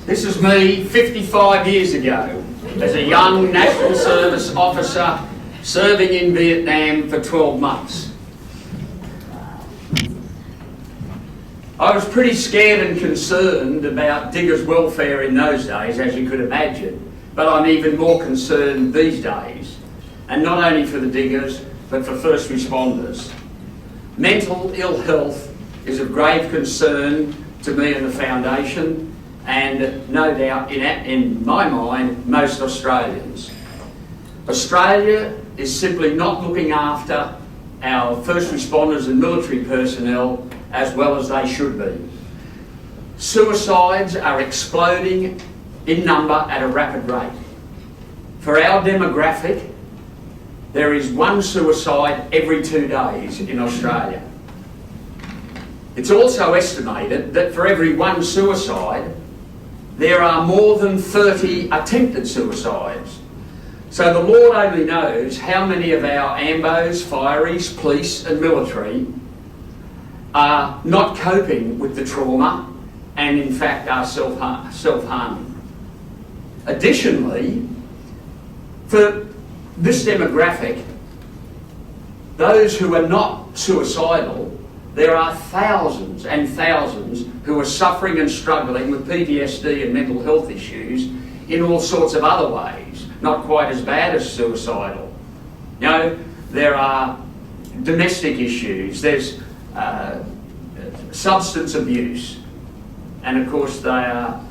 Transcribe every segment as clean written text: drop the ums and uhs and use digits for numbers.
This is me 55 years ago as a young National Service officer serving in Vietnam for 12 months. I was pretty scared and concerned about diggers' welfare in those days, as you could imagine, but I'm even more concerned these days, and not only for the diggers, but for first responders. Mental ill health is of grave concern to me and the Foundation, and no doubt, in my mind, most Australians. Australia is simply not looking after our first responders and military personnel as well as they should be. Suicides are exploding in number at a rapid rate. For our demographic, there is one suicide every 2 days in Australia. It's also estimated that for every one suicide, there are more than 30 attempted suicides. So the Lord only knows how many of our AMBOs, fireys, police and military are not coping with the trauma and in fact are self-harming. Additionally, for this demographic, those who are not suicidal, there are thousands and thousands who are suffering and struggling with PTSD and mental health issues in all sorts of other ways, not quite as bad as suicidal. You know, there are domestic issues, there's substance abuse, and of course their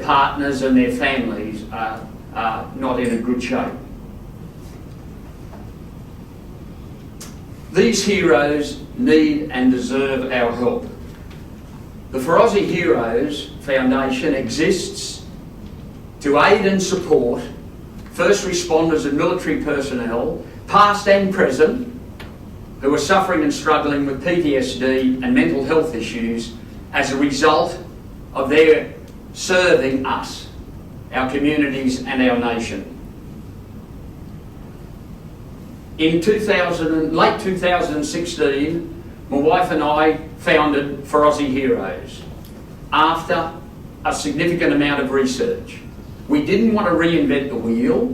partners and their families are not in a good shape. These heroes need and deserve our help. The Aussie Heroes Foundation exists to aid and support first responders and military personnel, past and present, who are suffering and struggling with PTSD and mental health issues as a result of their serving us, our communities and our nation. In late 2016, my wife and I founded Aussie Heroes after a significant amount of research. We didn't want to reinvent the wheel,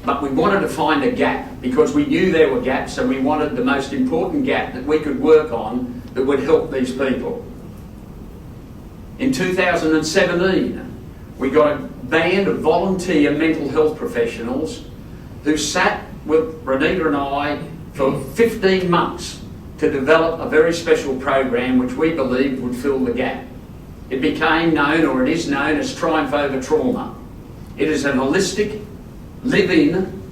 but we wanted to find a gap because we knew there were gaps, and we wanted the most important gap that we could work on that would help these people. In 2017, we got a band of volunteer mental health professionals who sat with Renita and I for 15 months to develop a very special program which we believed would fill the gap. It became known, or it is known, as Triumph Over Trauma. It is an holistic, live-in,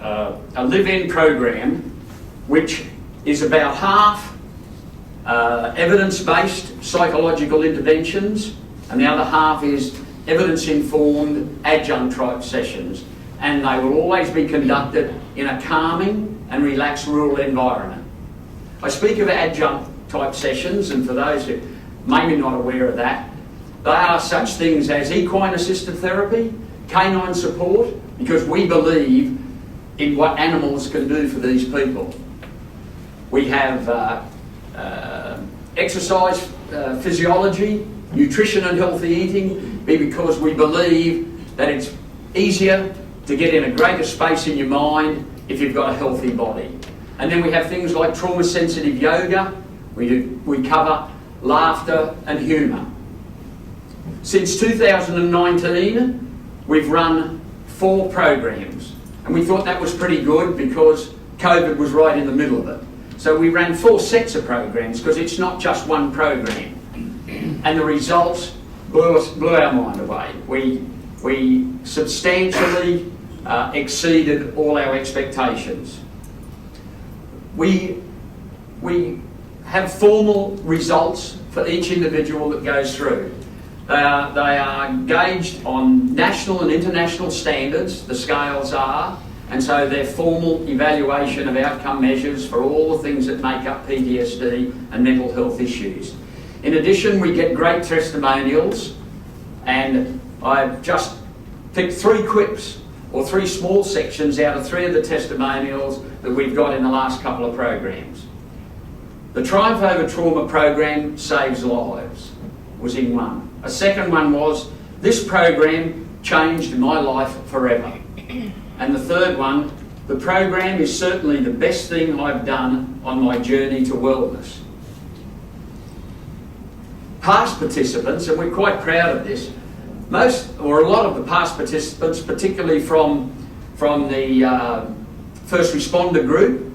a live-in program which is about half evidence-based psychological interventions, and the other half is evidence-informed adjunct type sessions, and they will always be conducted in a calming and relaxed rural environment. I speak of adjunct type sessions, and for those who may be not aware of that, they are such things as equine assisted therapy, canine support, because we believe in what animals can do for these people. We have exercise physiology, nutrition and healthy eating, because we believe that it's easier to get in a greater space in your mind if you've got a healthy body. And then we have things like trauma-sensitive yoga. We cover laughter and humour. Since 2019, we've run 4 programs, and we thought that was pretty good because COVID was right in the middle of it. So we ran 4 sets of programs because it's not just one program. And the results blew our mind away. We substantially exceeded all our expectations. We have formal results for each individual that goes through. They are gauged on national and international standards, the scales are, and so they're formal evaluation of outcome measures for all the things that make up PTSD and mental health issues. In addition, we get great testimonials, and I've just picked 3 quips or 3 small sections out of 3 of the testimonials that we've got in the last couple of programs. The Triumph Over Trauma program saves lives, was in one. A second one was, this program changed my life forever. And the third one, the program is certainly the best thing I've done on my journey to wellness. Past participants, and we're quite proud of this, most or a lot of the past participants, particularly from the first responder group,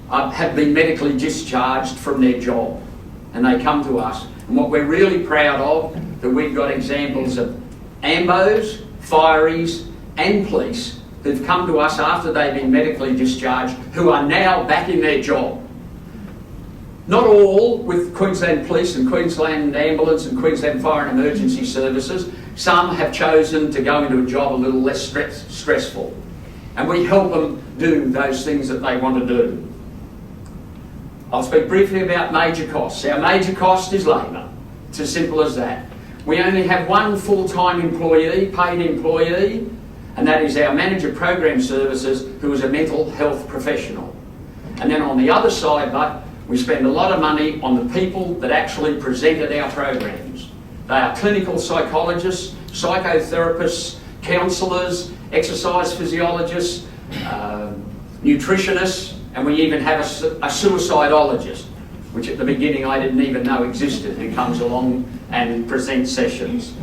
have been medically discharged from their job, and they come to us. And what we're really proud of, that we've got examples of AMBOs, fireys and police who've come to us after they've been medically discharged, who are now back in their job. Not all with Queensland Police and Queensland Ambulance and Queensland Fire and Emergency Services. Some have chosen to go into a job a little less stressful. And we help them do those things that they want to do. I'll speak briefly about major costs. Our major cost is labour. It's as simple as that. We only have one full-time employee, paid employee, and that is our Manager Program Services, who is a mental health professional. And then on the other side, but we spend a lot of money on the people that actually present at our programs. They are clinical psychologists, psychotherapists, counsellors, exercise physiologists, nutritionists, and we even have a suicidologist, which at the beginning I didn't even know existed, who comes along and presents sessions.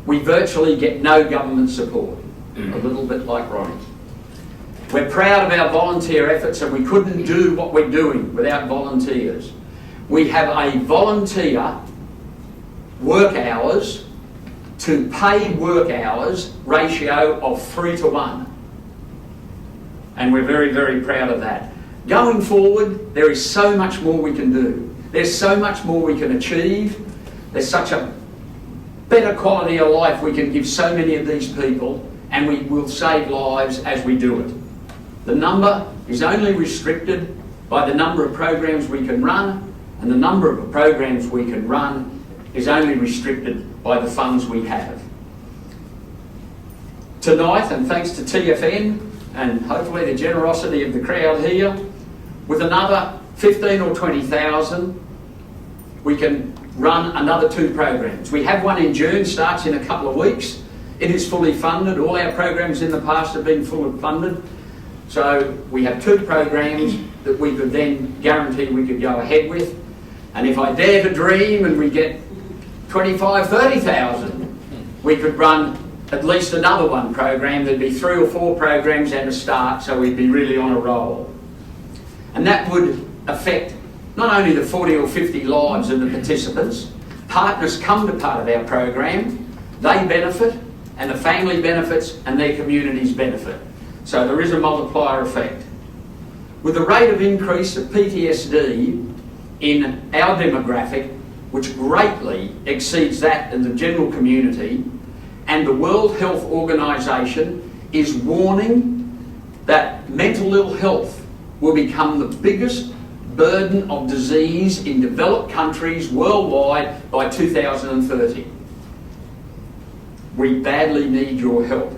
We virtually get no government support, a little bit like Ronnie. We're proud of our volunteer efforts, and we couldn't do what we're doing without volunteers. We have a volunteer work hours to paid work hours ratio of 3 to 1. And we're very, very proud of that. Going forward, there is so much more we can do. There's so much more we can achieve. There's such a better quality of life we can give so many of these people, and we will save lives as we do it. The number is only restricted by the number of programs we can run, and the number of programs we can run is only restricted by the funds we have. Tonight, and thanks to TFN, and hopefully the generosity of the crowd here, with another 15 or 20,000, we can run another 2 programs. We have one in June, starts in a couple of weeks. It is fully funded. All our programs in the past have been fully funded. So we have 2 programs that we could then guarantee we could go ahead with. And if I dare to dream and we get 25, 30,000, we could run at least another one program. There'd be 3 or 4 programs at a start, so we'd be really on a roll. And that would affect not only the 40 or 50 lives of the participants. Partners come to part of our program, they benefit, and the family benefits, and their communities benefit. So there is a multiplier effect. With the rate of increase of PTSD in our demographic, which greatly exceeds that in the general community, and the World Health Organization is warning that mental ill health will become the biggest burden of disease in developed countries worldwide by 2030. We badly need your help.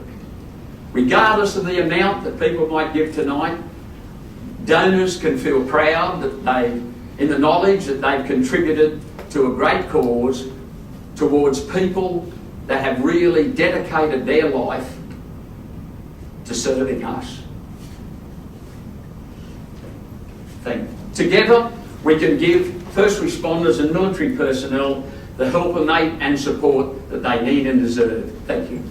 Regardless of the amount that people might give tonight, donors can feel proud that in the knowledge that they've contributed to a great cause towards people that have really dedicated their life to serving us. Together, we can give first responders and military personnel the help and support that they need and deserve. Thank you.